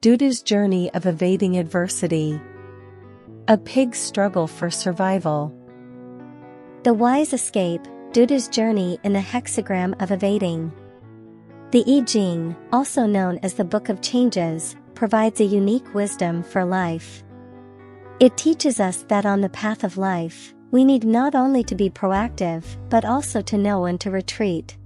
Dudu's journey of evading adversity. A pig's struggle for survival. The wise escape, Dudu's journey in the hexagram of evading. The Yi Jing, also known as the Book of Changes, provides a unique wisdom for life. It teaches us that on the path of life, we need not only to be proactive, but also to know when to retreat.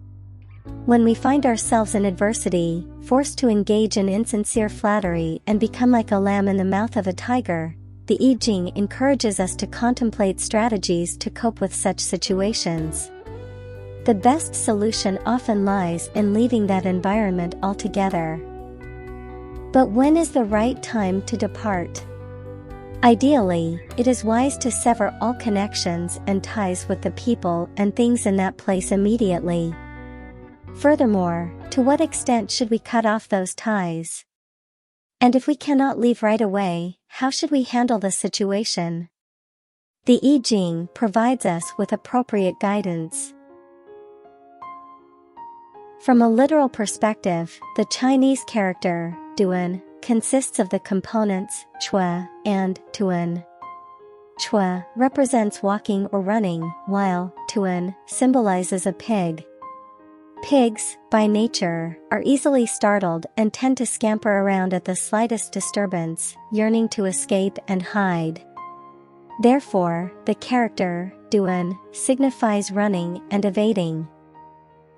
When we find ourselves in adversity, forced to engage in insincere flattery and become like a lamb in the mouth of a tiger, the Yi Jing encourages us to contemplate strategies to cope with such situations. The best solution often lies in leaving that environment altogether. But when is the right time to depart? Ideally, it is wise to sever all connections and ties with the people and things in that place immediately. Furthermore, to what extent should we cut off those ties? And if we cannot leave right away, how should we handle the situation? The Yi Jing provides us with appropriate guidance. From a literal perspective, the Chinese character, Duan, consists of the components, chua, and tuan. Chua represents walking or running, while tuan symbolizes a pig. Pigs, by nature, are easily startled and tend to scamper around at the slightest disturbance, yearning to escape and hide. Therefore, the character, Duan, signifies running and evading.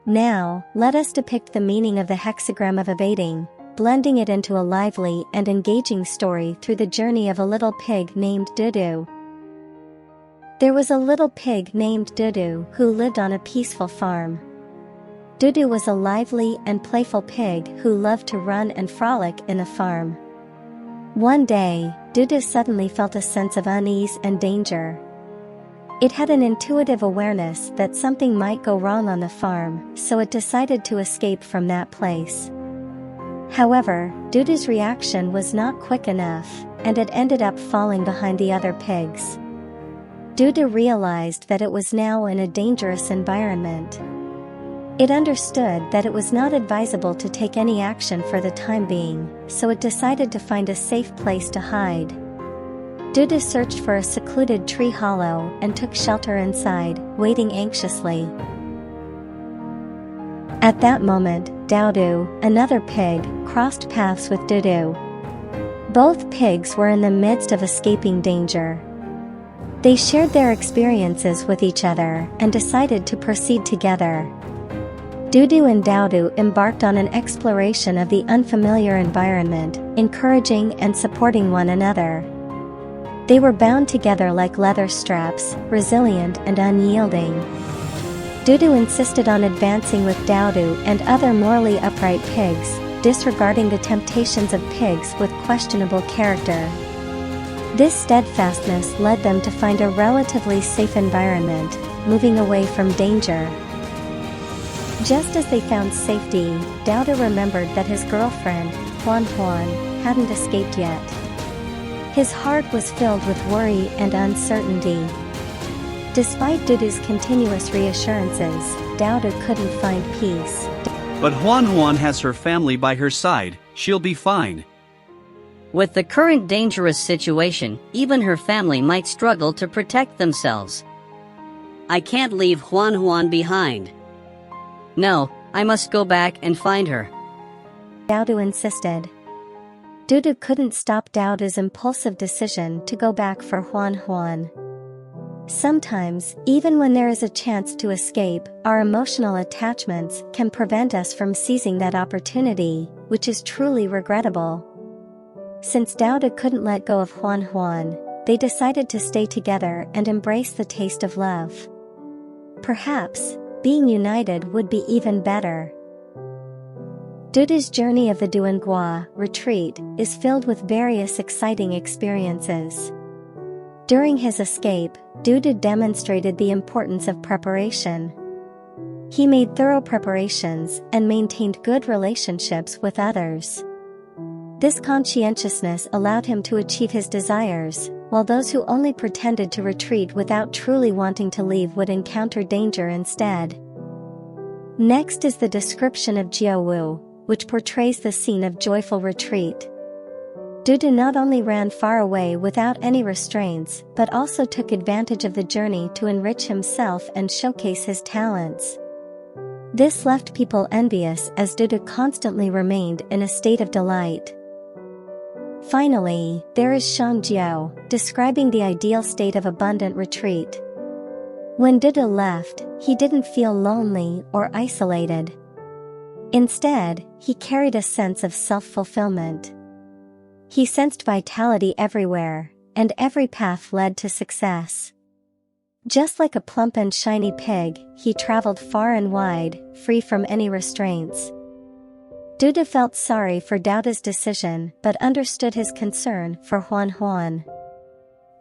Now, let us depict the meaning of the hexagram of evading, blending it into a lively and engaging story through the journey of a little pig named Dudu. There was a little pig named Dudu who lived on a peaceful farm. Dudu was a lively and playful pig who loved to run and frolic in the farm. One day, Dudu suddenly felt a sense of unease and danger. It had an intuitive awareness that something might go wrong on the farm, so it decided to escape from that place. However, Dudu's reaction was not quick enough, and it ended up falling behind the other pigs. Dudu realized that it was now in a dangerous environment. It understood that it was not advisable to take any action for the time being, so it decided to find a safe place to hide. Dudu searched for a secluded tree hollow and took shelter inside, waiting anxiously. At that moment, Dudu, another pig, crossed paths with Dudu. Both pigs were in the midst of escaping danger. They shared their experiences with each other and decided to proceed together. Dudu and Dudu embarked on an exploration of the unfamiliar environment, encouraging and supporting one another. They were bound together like leather straps, resilient and unyielding. Dudu insisted on advancing with Dudu and other morally upright pigs, disregarding the temptations of pigs with questionable character. This steadfastness led them to find a relatively safe environment, moving away from danger. Just as they found safety, Dudu remembered that his girlfriend, Huan, hadn't escaped yet. His heart was filled with worry and uncertainty. Despite Dudu's continuous reassurances, Dudu couldn't find peace. But Huan has her family by her side, she'll be fine. With the current dangerous situation, even her family might struggle to protect themselves. I can't leave Huan behind. No, I must go back and find her. Dudu insisted. Dudu couldn't stop Dudu's impulsive decision to go back for Huan. Sometimes, even when there is a chance to escape, our emotional attachments can prevent us from seizing that opportunity, which is truly regrettable. Since Dudu couldn't let go of Huan, they decided to stay together and embrace the taste of love. Perhaps, being united would be even better. Dudu's journey of the Duangua retreat is filled with various exciting experiences. During his escape, Dudu demonstrated the importance of preparation. He made thorough preparations and maintained good relationships with others. This conscientiousness allowed him to achieve his desires, while those who only pretended to retreat without truly wanting to leave would encounter danger instead. Next is the description of Jiaowu, which portrays the scene of joyful retreat. Dudu not only ran far away without any restraints, but also took advantage of the journey to enrich himself and showcase his talents. This left people envious as Dudu constantly remained in a state of delight. Finally, there is Shangjiao, describing the ideal state of abundant retreat. When Dudu left, he didn't feel lonely or isolated. Instead, he carried a sense of self-fulfillment. He sensed vitality everywhere, and every path led to success. Just like a plump and shiny pig, he traveled far and wide, free from any restraints. Dudu felt sorry for Daoda's decision but understood his concern for Huan.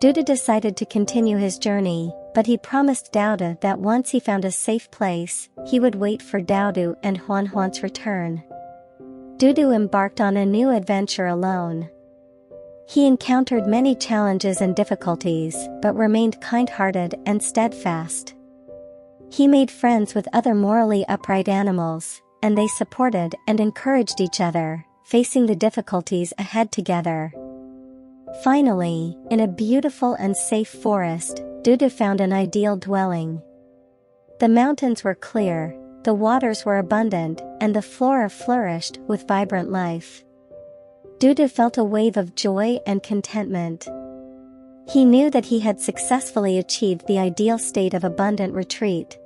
Dudu decided to continue his journey, but he promised Daoda that once he found a safe place, he would wait for Daodu and Huan's return. Dudu embarked on a new adventure alone. He encountered many challenges and difficulties, but remained kind-hearted and steadfast. He made friends with other morally upright animals, and they supported and encouraged each other, facing the difficulties ahead together. Finally, in a beautiful and safe forest, Dudu found an ideal dwelling. The mountains were clear, the waters were abundant, and the flora flourished with vibrant life. Dudu felt a wave of joy and contentment. He knew that he had successfully achieved the ideal state of abundant retreat.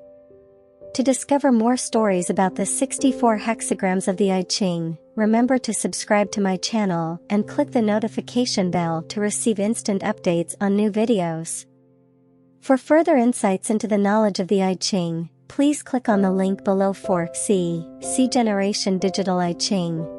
To discover more stories about the 64 hexagrams of the Yijing, remember to subscribe to my channel and click the notification bell to receive instant updates on new videos. For further insights into the knowledge of the Yijing, please click on the link below for See Generation Digital Yijing.